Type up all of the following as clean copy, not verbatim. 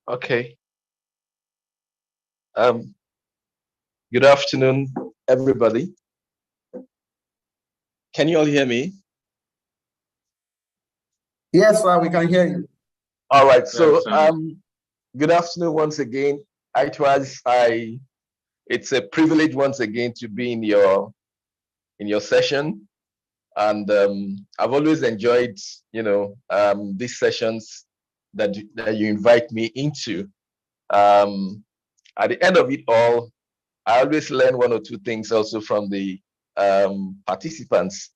Okay. Um, Good afternoon, everybody. Can you all hear me? Yes, sir, we can hear you. All right. So, good afternoon once again. It's a privilege once again to be in your session, and I've always enjoyed, these sessions that you invite me into. At the end of it all, I always learn one or two things also from the participants,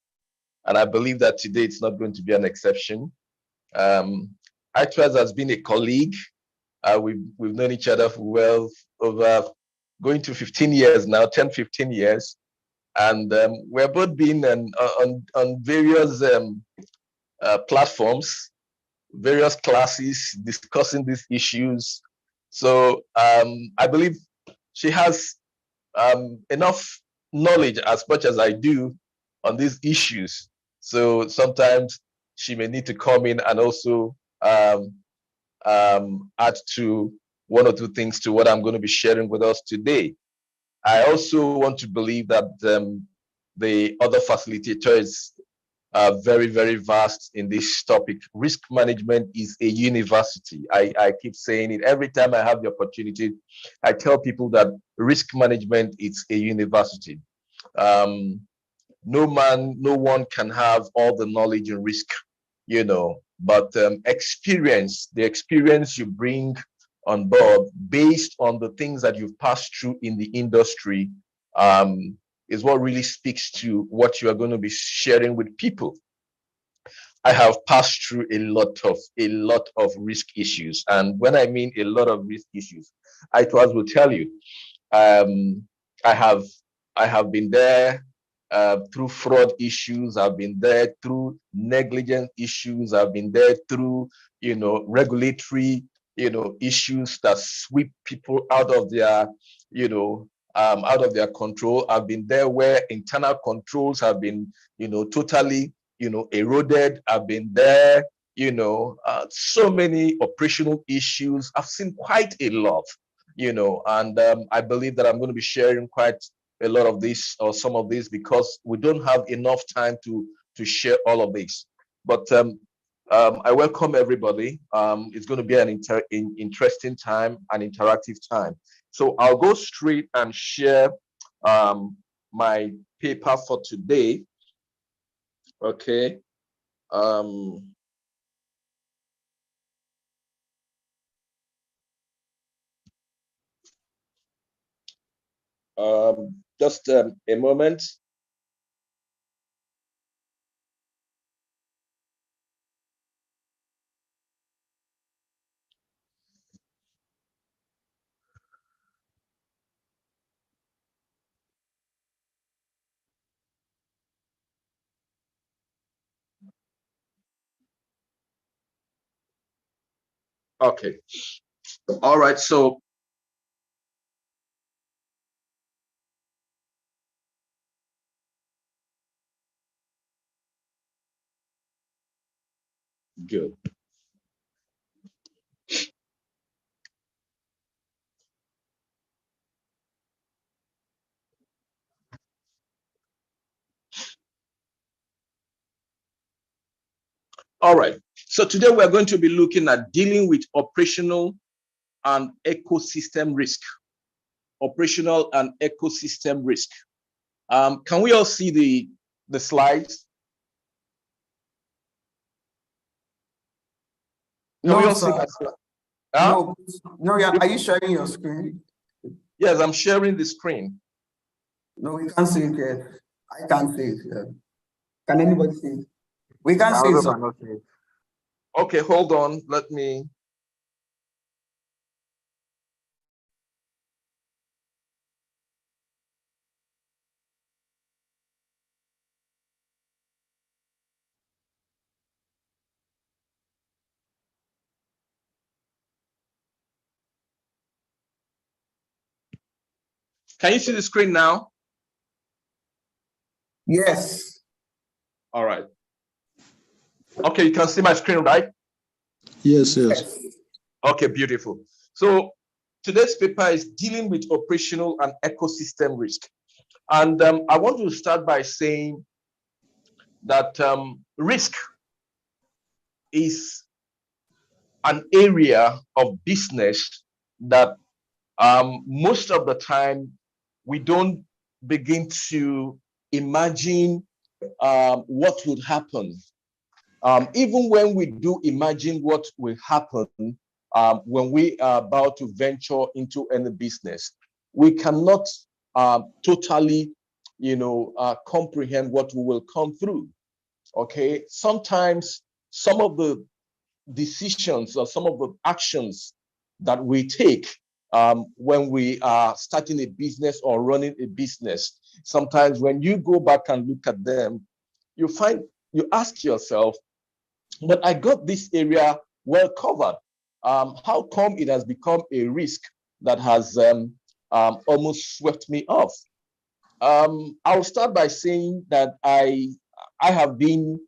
and I believe that today it's not going to be an exception. Um, has been a colleague. We've known each other for well over going to 15 years now, 10, 15 years, and we're both been on various platforms, various classes discussing these issues. So I believe she has enough knowledge as much as I do on these issues. So sometimes she may need to come in and also add to one or two things to what I'm going to be sharing with us today. I also want to believe that the other facilitators are very, very vast in this topic. Risk management is a university. I keep saying it every time I have the opportunity. I tell people that risk management is a university. Um, no one can have all the knowledge and risk, but the experience you bring on board based on the things that you've passed through in the industry um, is what really speaks to what you are going to be sharing with people. I have passed through a lot of risk issues, and when I mean a lot of risk issues, I will tell you, um, I have I have been there through fraud issues. I've been there through negligence issues. I've been there through regulatory issues that sweep people out of their out of their control. I've been there where internal controls have been totally eroded. I've been there, so many operational issues. I've seen quite a lot, and I believe that I'm going to be sharing quite a lot of this or some of this because we don't have enough time to share all of this. But I welcome everybody. It's going to be an interesting time, an interactive time. So I'll go straight and share my paper for today. Okay. Um, just a moment. Okay. All right. So good. All right. So today we're going to be looking at dealing with operational and ecosystem risk. Operational and ecosystem risk. Can we all see the slides? Can we all see my slide? Huh? No, yeah. Are you sharing your screen? Yes, I'm sharing the screen. No, we can't see it yet. I can't see it yet. Can anybody see it? We can't see it. So. Okay, hold on. Let me. Can you see the screen now? Yes. All right. Okay, you can see my screen, right? Yes. Okay, beautiful. So today's paper is dealing with operational and ecosystem risk. And I want to start by saying that risk is an area of business that most of the time we don't begin to imagine what would happen. Even when we do imagine what will happen when we are about to venture into any business, we cannot totally, comprehend what we will come through. Okay, sometimes some of the decisions or some of the actions that we take when we are starting a business or running a business, sometimes when you go back and look at them, you ask yourself, but I got this area well covered. How come it has become a risk that has almost swept me off? I'll start by saying that I have been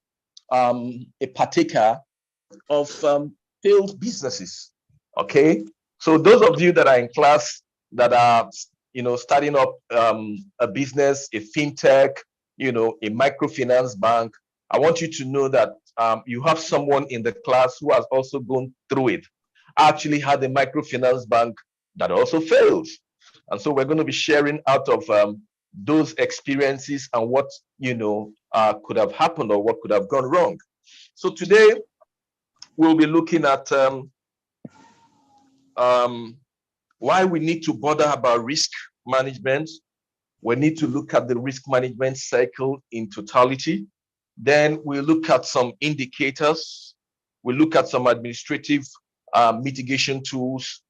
a partaker of failed businesses. Okay, so those of you that are in class that are starting up a business, a fintech, a microfinance bank, I want you to know that you have someone in the class who has also gone through it. I actually had a microfinance bank that also failed, and so we're going to be sharing out of those experiences and what could have happened or what could have gone wrong. So today we'll be looking at um, why we need to bother about risk management. We need to look at the risk management cycle in totality. Then we look at some indicators. We look at some administrative mitigation tools.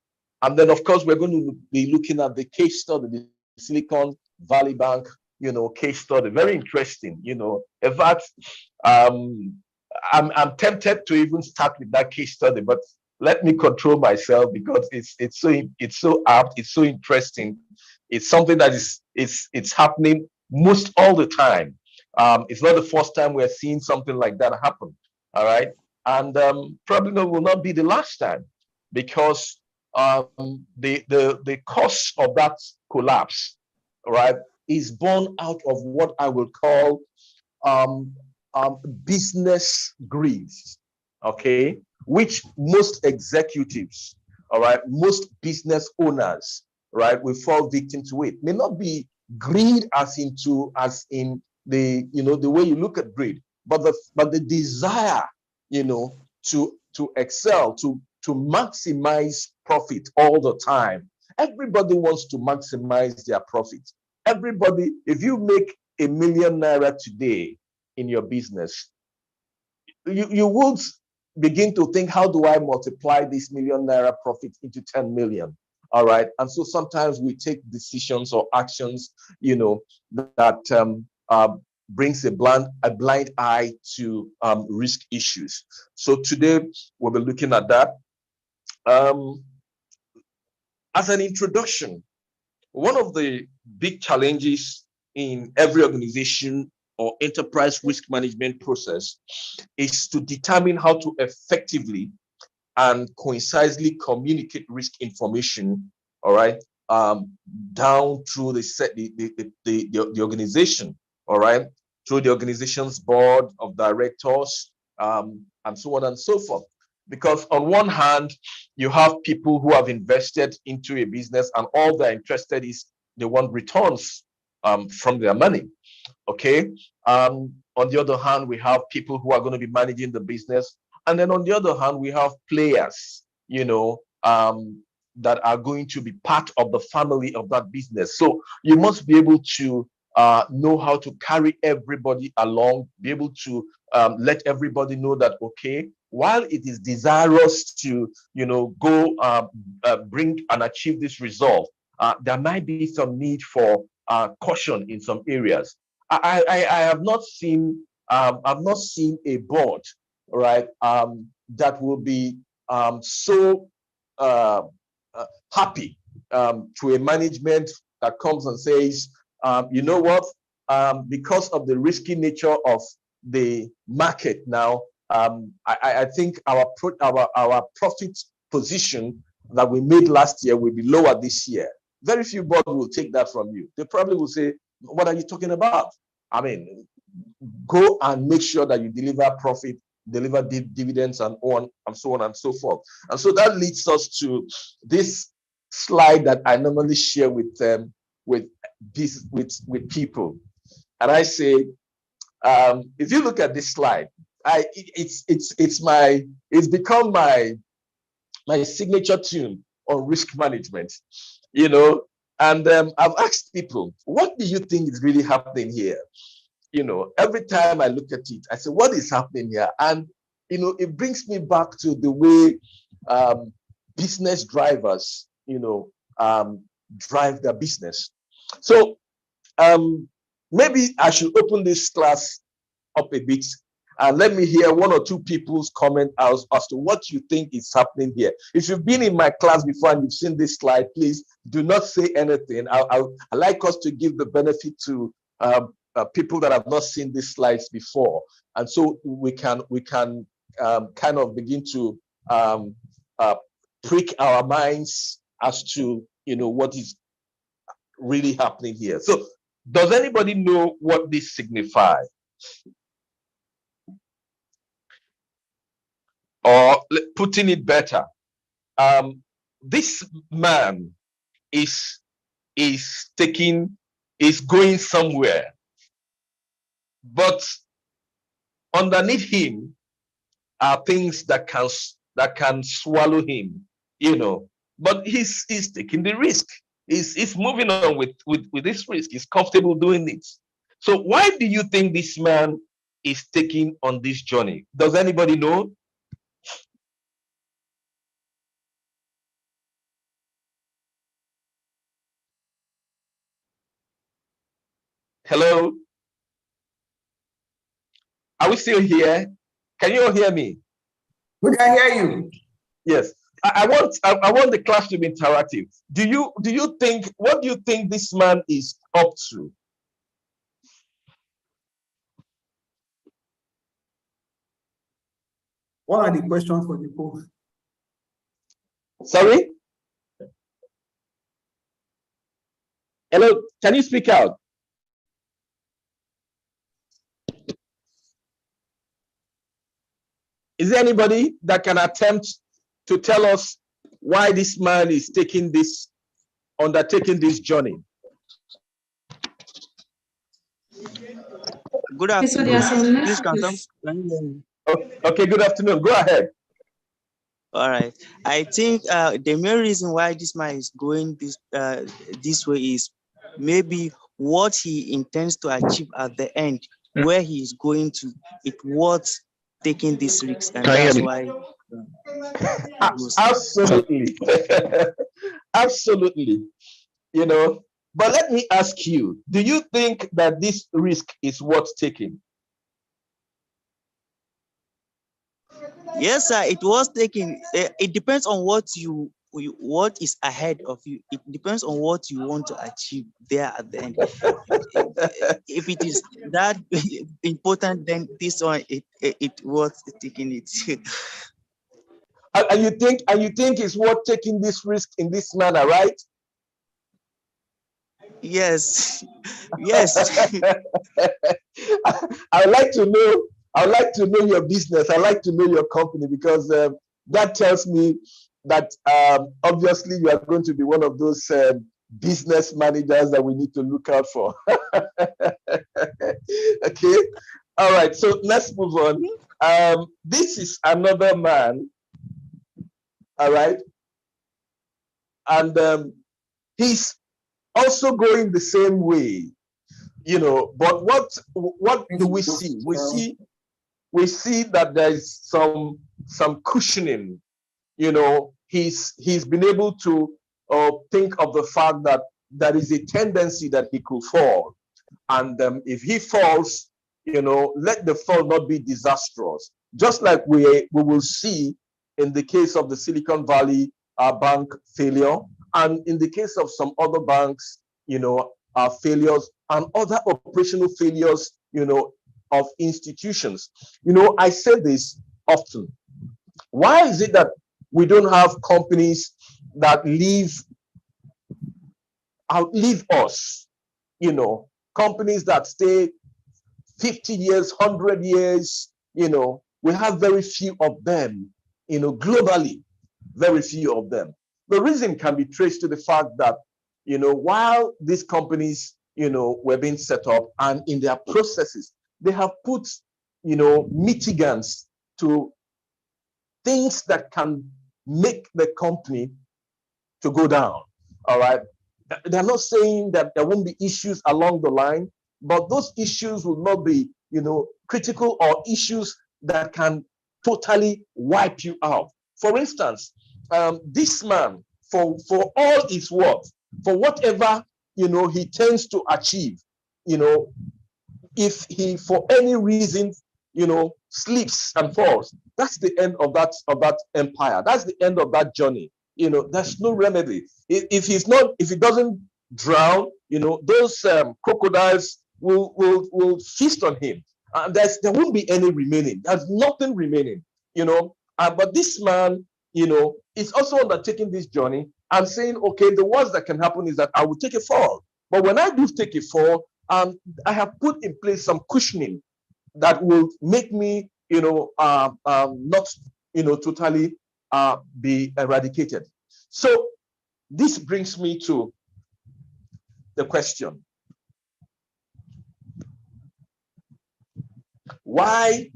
And then, of course, we're going to be looking at the case study, the Silicon Valley Bank, case study. Very interesting, In fact, um, I'm tempted to even start with that case study, but let me control myself because it's so apt, it's so interesting. It's something that it's happening most all the time. It's not the first time we're seeing something like that happen. All right, and probably will not be the last time because the cause of that collapse, all right, is born out of what I will call um, business greed, okay, which most executives, all right, most business owners, right, will fall victim to. It may not be greed as in the way you look at greed, but the desire, to excel, to maximize profit all the time. Everybody wants to maximize their profit. Everybody, if you make ₦1 million today in your business, you would begin to think, how do I multiply this ~1 million profit into 10 million? All right. And so sometimes we take decisions or actions, that brings a blind eye to risk issues. So today we'll be looking at that. As an introduction, one of the big challenges in every organization or enterprise risk management process is to determine how to effectively and concisely communicate risk information, all right, down through the organization, all right, through the organization's board of directors, and so on and so forth. Because on one hand, you have people who have invested into a business and all they're interested is they want returns from their money. Okay. On the other hand, we have people who are going to be managing the business. And then on the other hand, we have players, that are going to be part of the family of that business. So you must be able to know how to carry everybody along, be able to let everybody know that, okay, while it is desirous to, go bring and achieve this result, there might be some need for caution in some areas. I have not seen I've not seen a board, right, that will be so uh, happy to a management that comes and says, you know what, because of the risky nature of the market now, I think our profit position that we made last year will be lower this year. Very few board will take that from you. They probably will say, what are you talking about? I mean, go and make sure that you deliver profit, deliver dividends, and on and so on and so forth. And so that leads us to this slide that I normally share with people. And I say, if you look at this slide, it's become my signature tune on risk management, and I've asked people, what do you think is really happening here? Every time I look at it, I say, what is happening here? And it brings me back to the way business drivers drive their business. So maybe I should open this class up a bit and let me hear one or two people's comment as to what you think is happening here. If you've been in my class before and you've seen this slide, please do not say anything. I like us to give the benefit to people that have not seen these slides before, and so we can kind of begin to prick our minds as to what is really happening here. So, does anybody know what this signifies? Or putting it better, this man is going somewhere, but underneath him are things that can swallow him, but he's taking the risk. He's moving on with this risk. He's comfortable doing it. So why do you think this man is taking on this journey? Does anybody know? Hello? Are we still here? Can you all hear me? We can hear you. Yes. I want the class to be interactive. What do you think this man is up to? What are the questions for the poll? Sorry? Hello, can you speak out? Is there anybody that can attempt to tell us why this man is undertaking this journey? Good afternoon. Please confirm. Okay, good afternoon. Go ahead. All right. I think the main reason why this man is going this way is maybe what he intends to achieve at the end, where he is going to, it's worth taking this risk, and that's why. Absolutely. Absolutely. But let me ask you, do you think that this risk is worth taking? Yes, sir, it was taken. It depends on what is ahead of you. It depends on what you want to achieve there at the end. If it is that important, then this one it worth taking it. And you think it's worth taking this risk in this manner, right? Yes. Yes. I would like to know your business. I like to know your company, because that tells me that obviously you are going to be one of those business managers that we need to look out for. Okay. All right. So let's move on. This is another man. All right. And he's also going the same way, but what do we see? We see that there's some cushioning. He's been able to think of the fact that there is a tendency that he could fall, and if he falls, let the fall not be disastrous, just like we will see in the case of the Silicon Valley bank failure, and in the case of some other banks, failures and other operational failures, of institutions. I say this often. Why is it that we don't have companies that outlive us, companies that stay 50 years, 100 years, we have very few of them, globally, very few of them. The reason can be traced to the fact that, while these companies, were being set up, and in their processes, they have put, mitigants to things that can make the company to go down. All right. They're not saying that there won't be issues along the line, but those issues will not be, critical, or issues that can totally wipe you out. For instance, this man, for all his work, for whatever, he tends to achieve, if he, for any reason, slips and falls, that's the end of that empire. That's the end of that journey. There's no remedy. If he doesn't drown, those crocodiles will feast on him. There won't be any remaining. There's nothing remaining. But this man, is also undertaking this journey and saying, okay, the worst that can happen is that I will take a fall. But when I do take a fall, I have put in place some cushioning that will make me, not, totally be eradicated. So this brings me to the question: why?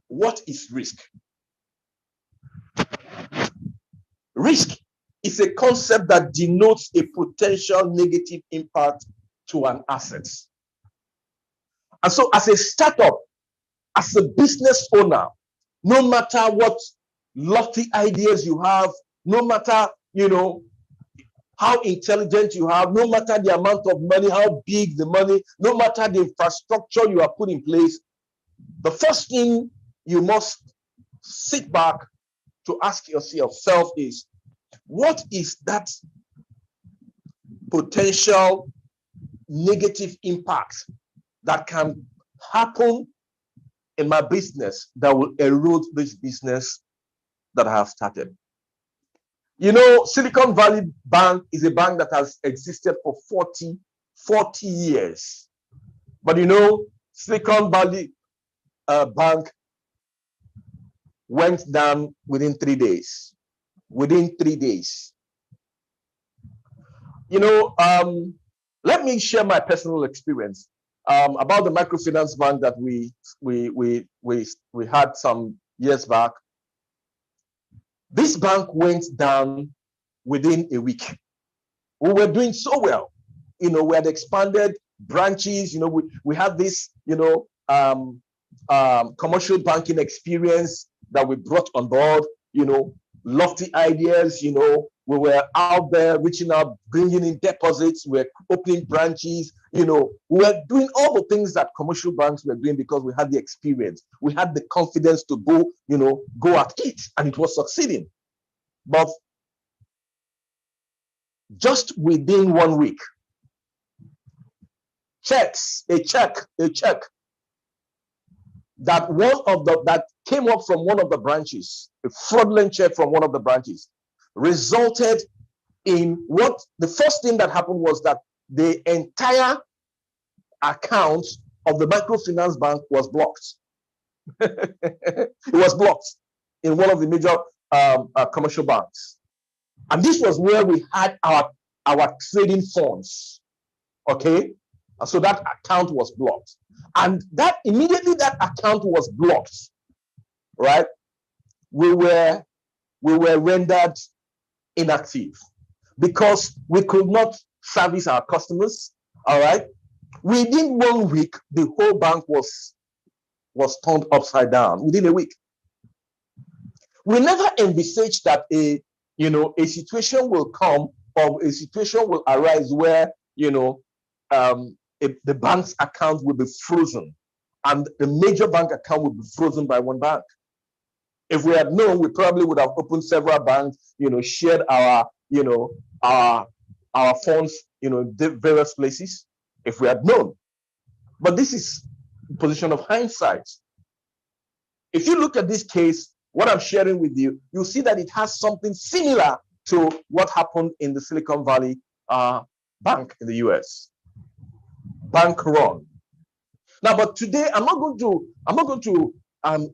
What is risk? Risk is a concept that denotes a potential negative impact to an asset. And so as a startup, as a business owner, no matter what lofty ideas you have, no matter, how intelligent you have, no matter the amount of money, how big the money, no matter the infrastructure you have put in place, the first thing you must sit back to ask yourself is, what is that potential negative impact that can happen in my business that will erode this business that I have started? Silicon Valley Bank is a bank that has existed for 40 years. But Silicon Valley Bank went down within 3 days. Within 3 days. Let me share my personal experience about the microfinance bank that we had some years back. This bank went down within a week. We were doing so well. We had expanded branches. We had this, commercial banking experience that we brought on board, lofty ideas. We were out there reaching out, bringing in deposits. We were opening branches. We were doing all the things that commercial banks were doing because we had the experience. We had the confidence to go at it, and it was succeeding. But just within 1 week, a check that came up from one of the branches, a fraudulent check from one of the branches, resulted in what the first thing that happened was that the entire account of the microfinance bank was blocked. It was blocked in one of the major commercial banks. And this was where we had our trading funds. Okay. And so that account was blocked. And that immediately that account was blocked, right? We were rendered inactive because we could not service our customers. All right. Within 1 week, the whole bank was turned upside down within a week. We never envisaged that a situation will come, or a situation will arise where the bank's account will be frozen, and the major bank account will be frozen by one bank. If we had known, we probably would have opened several banks, shared our funds, various places, if we had known. But this is position of hindsight. If you look at this case, what I'm sharing with you, you'll see that it has something similar to what happened in the Silicon Valley Bank in the US. Bank run. Now, but today I'm not going to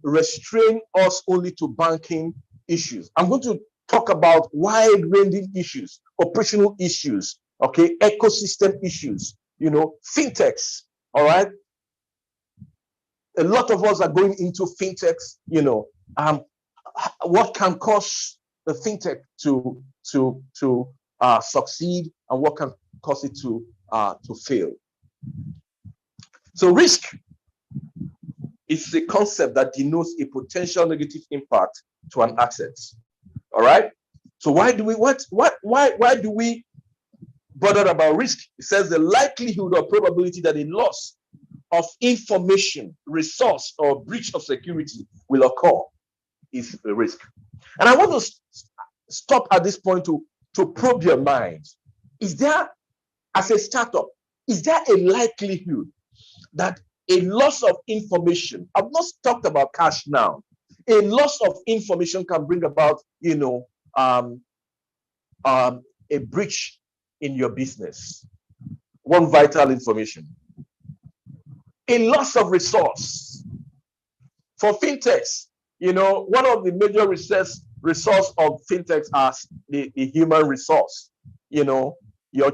restrain us only to banking issues. I'm going to talk about wide-ranging issues, operational issues, okay, ecosystem issues, fintechs. All right. A lot of us are going into fintechs. What can cause the fintech to succeed, and what can cause it to fail? So risk is a concept that denotes a potential negative impact to an asset. All right. So why do we bother about risk? It says the likelihood or probability that a loss of information, resource, or breach of security will occur is a risk. And I want to stop at this point to probe your mind. Is there, as a startup, is there a likelihood that a loss of information, I've not talked about cash now, a loss of information can bring about, a breach in your business? One vital information. A loss of resource. For fintechs, one of the major resource of fintechs are the human resource. Your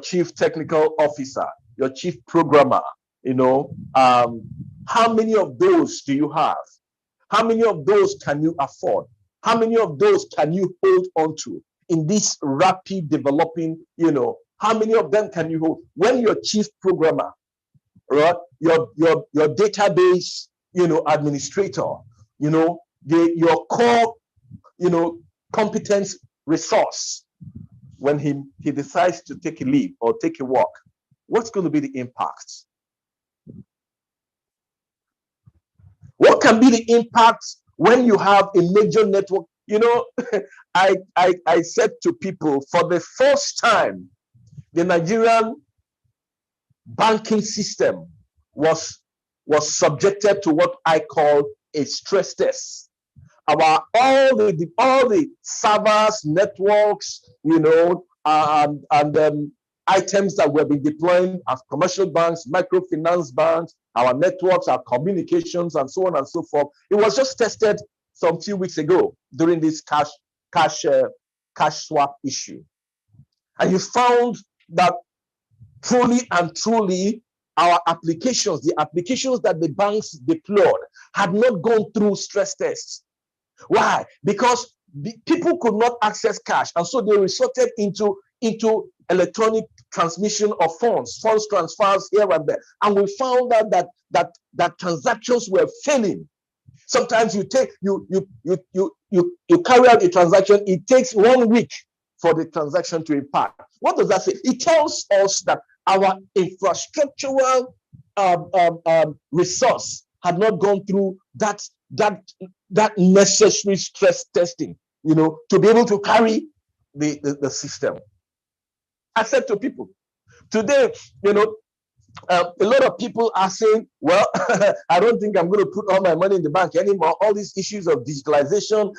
chief technical officer, your chief programmer. How many of those do you have? How many of those can you afford? How many of those can you hold on to in this rapid developing? How many of them can you hold? When your chief programmer, right, your database, administrator, your core, competence resource, when he decides to take a leave or take a walk, what's going to be the impact? What can be the impact when you have a major network? I said to people, for the first time, the Nigerian banking system was subjected to what I call a stress test. All the servers, networks, and items that were being deployed as commercial banks, microfinance banks, our networks, our communications, and so on and so forth. It was just tested some few weeks ago during this cash swap issue. And you found that truly our applications, the applications that the banks deployed, had not gone through stress tests. Why? Because people could not access cash, and so they resorted into electronic transmission of funds transfers here and there, and we found out that transactions were failing. Sometimes you carry out a transaction, it takes 1 week for the transaction to impact. What does that say? It tells us that our infrastructural resource had not gone through that necessary stress testing, to be able to carry the system. I said to people today, a lot of people are saying, well, I don't think I'm going to put all my money in the bank anymore. All these issues of digitalization,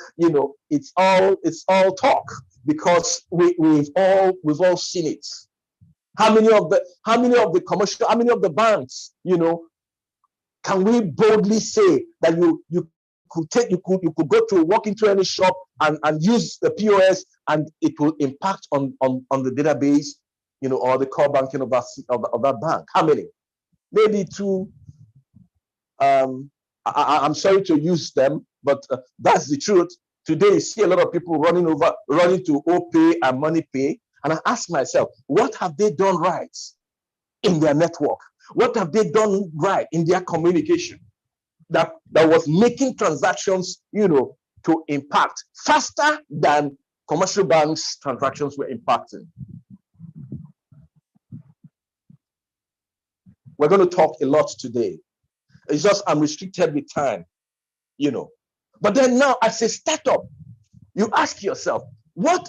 it's all talk, because we've all seen it. How many of the commercial, how many of the banks, can we boldly say that you could walk into any shop and use the POS, and it will impact on the database, or the core banking of that bank? How many? Maybe two. I'm sorry to use them, but that's the truth. Today, you see a lot of people running to OPay and MoneyPay, and I ask myself, what have they done right in their network? What have they done right in their communication that was making transactions, to impact faster than commercial banks' transactions were impacting? We're going to talk a lot today. It's just I'm restricted with time, But then now, as a startup, you ask yourself, what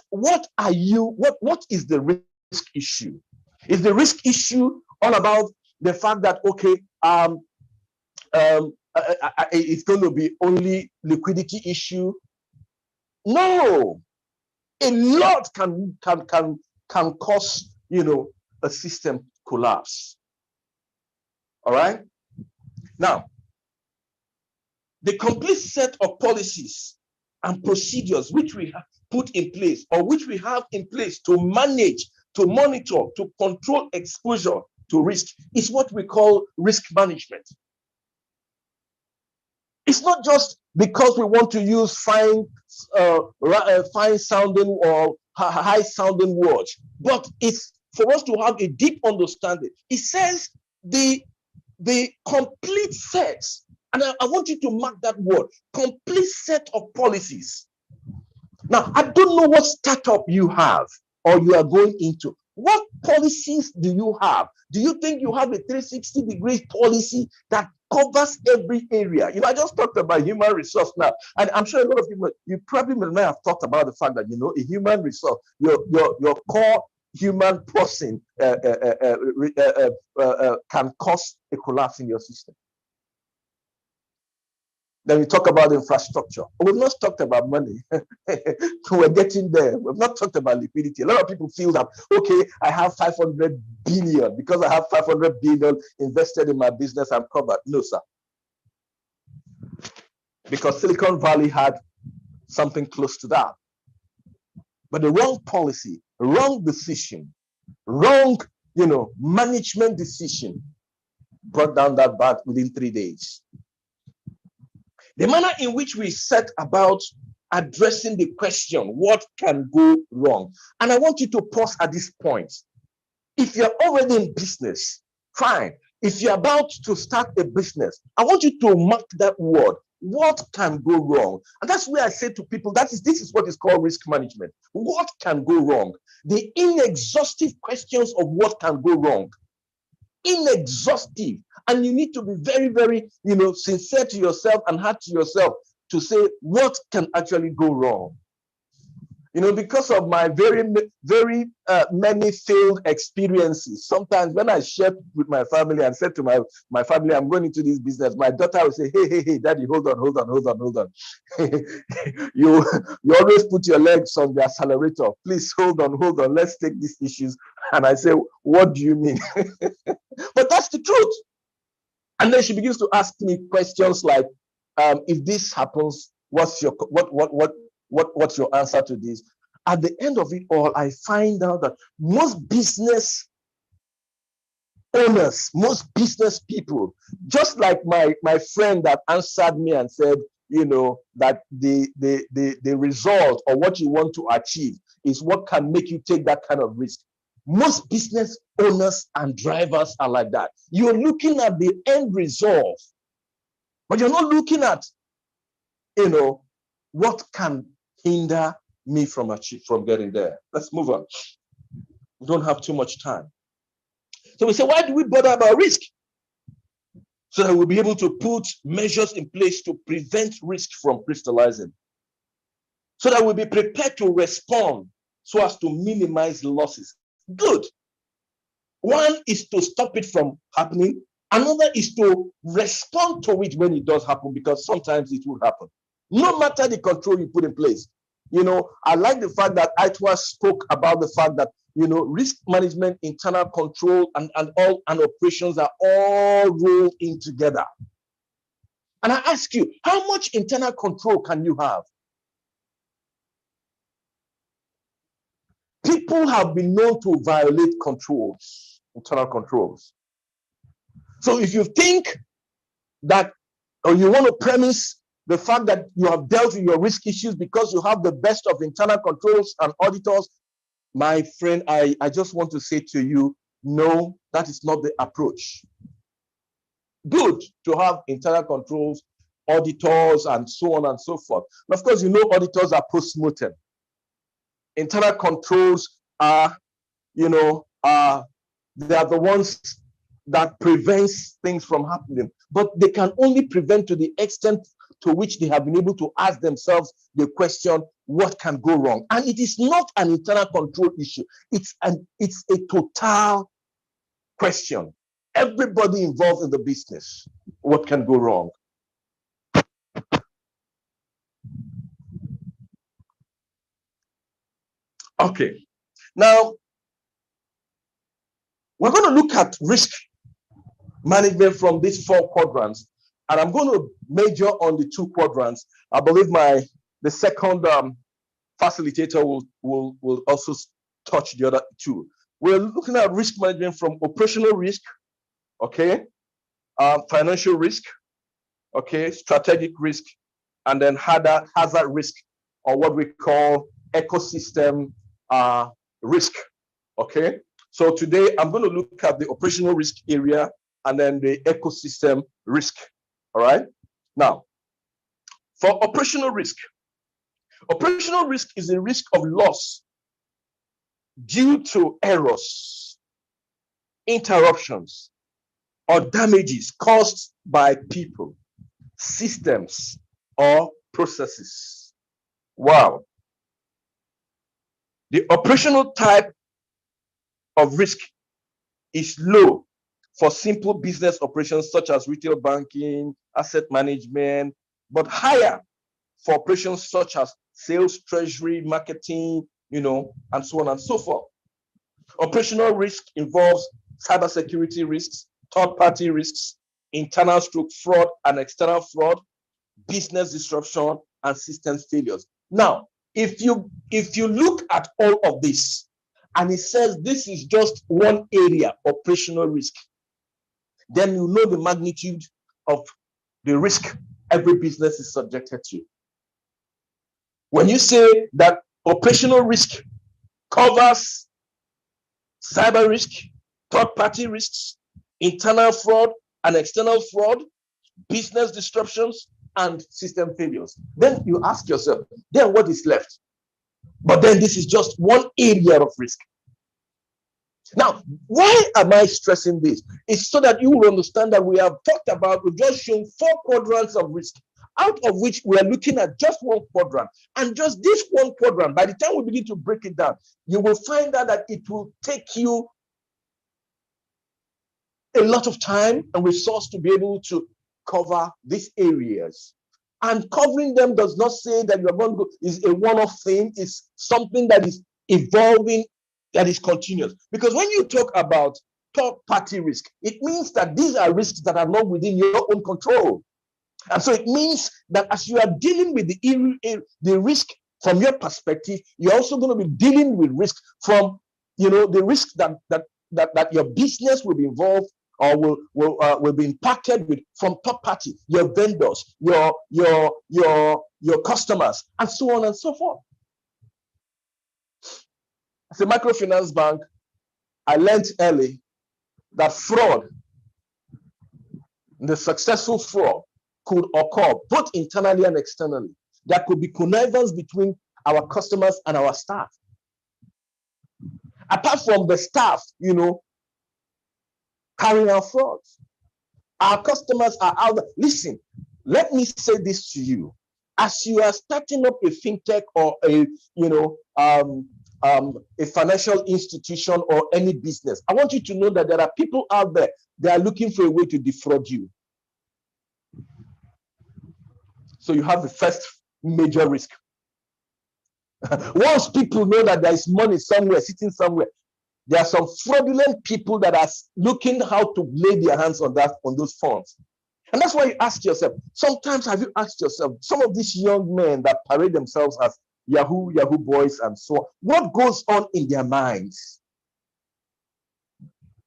is the risk issue? Is the risk issue all about the fact that, okay, it's going to be only liquidity issue? No, a lot can cause, a system collapse. All right. Now, the complete set of policies and procedures which we have put in place, or which we have in place to manage, to monitor, to control exposure to risk, is what we call risk management. It's not just because we want to use fine sounding or high sounding words, but it's for us to have a deep understanding. It says the complete set, and I want you to mark that word, complete set of policies. Now, I don't know what startup you have or you are going into. What policies do you have? Do you think you have a 360 degrees policy that covers every area? I just talked about human resource now, and I'm sure a lot of people, you probably may have talked about the fact that, a human resource, your core human person can cause a collapse in your system. Then we talk about infrastructure. We've not talked about money. We're getting there. We've not talked about liquidity. A lot of people feel that, okay, I have 500 billion. Because I have 500 billion invested in my business, I'm covered. No, sir. Because Silicon Valley had something close to that. But the wrong policy, wrong decision, wrong, management decision brought down that bag within 3 days. The manner in which we set about addressing the question, what can go wrong? And I want you to pause at this point. If you're already in business, fine. If you're about to start a business, I want you to mark that word. What can go wrong? And that's where I say to people, this is what is called risk management. What can go wrong? The inexhaustive questions of what can go wrong. Inexhaustive. And you need to be very, very, sincere to yourself and hard to yourself to say what can actually go wrong. Because of my very, very many failed experiences, sometimes when I shared with my family and said to my family, I'm going into this business, my daughter will say, hey, daddy, hold on. you always put your legs on the accelerator. Please hold on. Let's take these issues. And I say, what do you mean? But that's the truth. And then she begins to ask me questions like, if this happens, what's your answer to this? At the end of it all, I find out that most business owners, most business people, just like my friend that answered me and said, that the result or what you want to achieve is what can make you take that kind of risk. Most business owners and drivers are like that. You're looking at the end result, but you're not looking at, what can hinder me from getting there. Let's move on. We don't have too much time. So we say, why do we bother about risk? So that we'll be able to put measures in place to prevent risk from crystallizing. So that we'll be prepared to respond so as to minimize losses. Good. One is to stop it from happening. Another is to respond to it when it does happen, because sometimes it will happen. No matter the control you put in place. I like the fact that Aitwa spoke about the fact that, risk management, internal control, and operations are all rolled in together. And I ask you, how much internal control can you have? People have been known to violate controls, internal controls. So if you think that, or you want to premise the fact that you have dealt with your risk issues because you have the best of internal controls and auditors, my friend, I just want to say to you, no, that is not the approach. Good to have internal controls, auditors, and so on and so forth. And of course, auditors are post-mortem. Internal controls are, they are the ones that prevents things from happening, but they can only prevent to the extent to which they have been able to ask themselves the question, what can go wrong? And it is not an internal control issue. It's a total question. Everybody involved in the business, what can go wrong? Okay. Now, we're going to look at risk management from these 4 quadrants, and I'm going to major on the 2 quadrants. I believe the second facilitator will also touch the other 2. We're looking at risk management from operational risk, okay, financial risk, okay, strategic risk, and then hazard risk, or what we call ecosystem risk, okay. So today I'm going to look at the operational risk area and then the ecosystem risk. All right. Now, for operational risk is a risk of loss due to errors, interruptions, or damages caused by people, systems, or processes. Wow. The operational type of risk is low for simple business operations such as retail banking, asset management, but higher for operations such as sales, treasury, marketing, and so on and so forth. Operational risk involves cybersecurity risks, third-party risks, internal fraud and external fraud, business disruption, and systems failures. Now, if you look at all of this, and it says this is just one area, operational risk, then you know the magnitude of the risk every business is subjected to. When you say that operational risk covers cyber risk, third-party risks, internal fraud and external fraud, business disruptions, and system failures, then you ask yourself, then what is left? But then this is just one area of risk. Now, why am I stressing this? It's so that you will understand that we've just shown 4 quadrants of risk, out of which we are looking at just one quadrant. And just this one quadrant, by the time we begin to break it down, you will find out that it will take you a lot of time and resource to be able to cover these areas. And covering them does not say that you're going to go, is a one-off thing. It's something that is evolving, that is continuous. Because when you talk about third-party risk, it means that these are risks that are not within your own control. And so it means that as you are dealing with the risk from your perspective, you're also going to be dealing with risk from, the risk that your business will be involved or will be impacted with from third party, your vendors, your customers, and so on and so forth. As a microfinance bank, I learned early that fraud, the successful fraud, could occur both internally and externally. There could be connivance between our customers and our staff. Apart from the staff, carrying out frauds, our customers are out there. Listen, let me say this to you. As you are starting up a fintech or a financial institution or any business, I want you to know that there are people out there that are looking for a way to defraud you. So you have the first major risk. Once people know that there is money somewhere, sitting somewhere, there are some fraudulent people that are looking how to lay their hands on those funds. And that's why you ask yourself, sometimes have you asked yourself, some of these young men that parade themselves as Yahoo boys and so on, what goes on in their minds?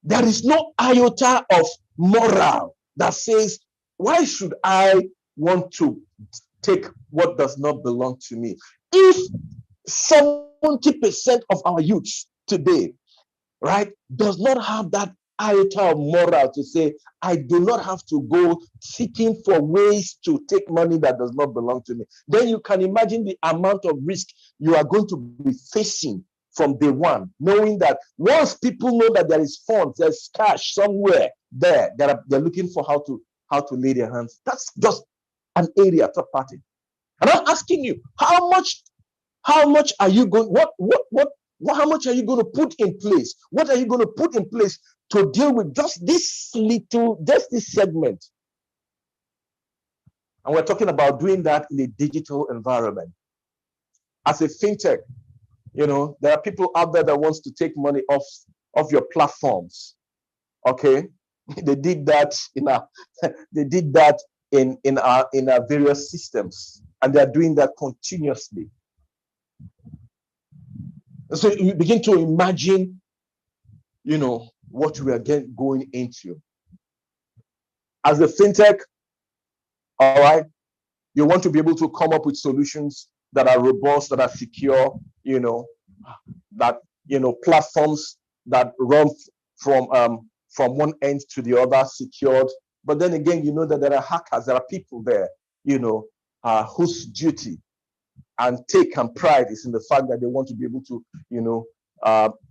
There is no iota of moral that says, why should I want to take what does not belong to me? If 70% of our youth today, right, does not have that iota of moral to say, I do not have to go seeking for ways to take money that does not belong to me, then you can imagine the amount of risk you are going to be facing from day one, knowing that once people know that there is funds, there's cash somewhere there, they're looking for how to lay their hands. That's just an area, third party. And I'm asking you, how much are you going, how much are you going to put in place? What are you going to put in place to deal with just this segment? And we're talking about doing that in a digital environment. As a fintech, You know, there are people out there that wants to take money off your platforms. Okay, they did that in our they did that in our various systems, and they are doing that continuously. So you begin to imagine, you know, what we are going into. As a fintech, all right, you want to be able to come up with solutions that are robust, that are secure, you know, that, you know, platforms that run from one end to the other, secured. But then again, you know that there are hackers, there are people there, you know, whose duty and take and pride is in the fact that they want to be able to, you know,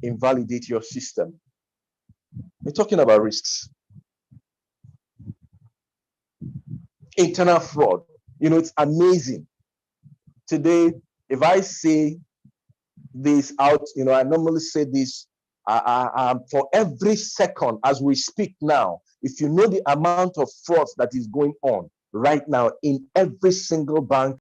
invalidate your system. We're talking about risks. Internal fraud. You know, it's amazing. Today, if I say this out, you know, I normally say this for every second as we speak now. If you know the amount of fraud that is going on right now in every single bank